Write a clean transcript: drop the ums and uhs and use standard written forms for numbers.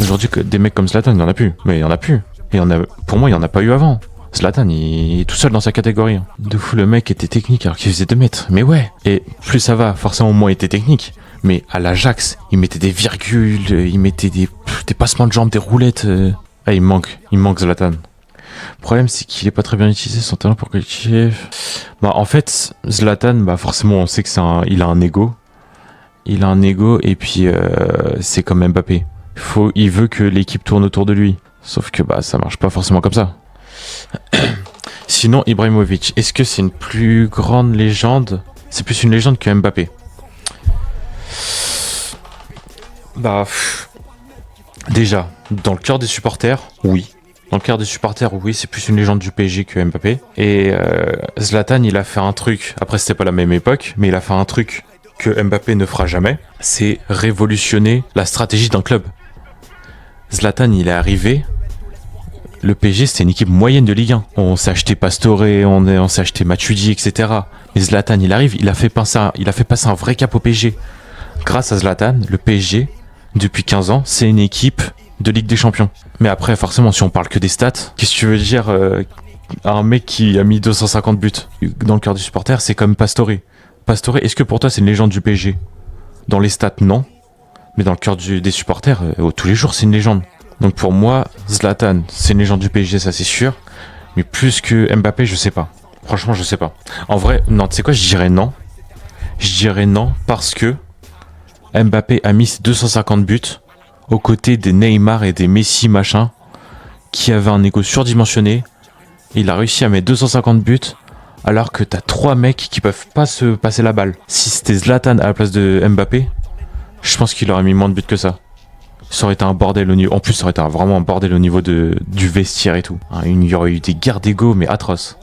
Aujourd'hui, des mecs comme Zlatan, il n'y en a plus. Mais il y en a plus. Pour moi, il n'y en a pas eu avant. Zlatan, il est tout seul dans sa catégorie. De fou, le mec était technique alors qu'il faisait 2 mètres. Mais ouais. Et plus ça va, forcément moins il était technique. Mais à l'Ajax, il mettait des virgules, il mettait des passements de jambes, des roulettes. Ah, il manque Zlatan. Le problème, c'est qu'il est pas très bien utilisé, son talent pour qualifier. Bah, en fait, Zlatan, bah, forcément, on sait que il a un ego. Il a un ego, et puis, c'est comme Mbappé. Il veut que l'équipe tourne autour de lui. Sauf que, bah, ça marche pas forcément comme ça. Sinon, Ibrahimovic, est-ce que c'est une plus grande légende? C'est plus une légende que Mbappé. Bah, déjà, dans le cœur des supporters, oui. Dans le cœur des supporters, oui, c'est plus une légende du PSG que Mbappé. Et Zlatan, il a fait un truc, après c'était pas la même époque, mais il a fait un truc que Mbappé ne fera jamais, c'est révolutionner la stratégie d'un club. Zlatan, il est arrivé, le PSG c'était une équipe moyenne de Ligue 1. On s'est acheté Pastore, on s'est acheté Matuidi, etc. Mais Zlatan, il arrive, il a fait passer un vrai cap au PSG. Grâce à Zlatan, le PSG, depuis 15 ans, c'est une équipe de Ligue des Champions. Mais après, forcément, si on parle que des stats, qu'est-ce que tu veux dire à un mec qui a mis 250 buts dans le cœur du supporter, c'est comme Pastore. Pastore, est-ce que pour toi c'est une légende du PSG? Dans les stats, non. Mais dans le cœur des supporters, tous les jours, c'est une légende. Donc pour moi, Zlatan, c'est une légende du PSG, ça c'est sûr. Mais plus que Mbappé, je sais pas. Franchement, je sais pas. En vrai, non, tu sais quoi, je dirais non. Je dirais non parce que Mbappé a mis ses 250 buts aux côtés des Neymar et des Messi machin qui avaient un ego surdimensionné. Il a réussi à mettre 250 buts alors que t'as 3 mecs qui peuvent pas se passer la balle. Si c'était Zlatan à la place de Mbappé, je pense qu'il aurait mis moins de buts que ça. Ça aurait été un bordel au niveau. En plus, ça aurait été vraiment un bordel au niveau du vestiaire et tout. Il y aurait eu des guerres d'ego mais atroces.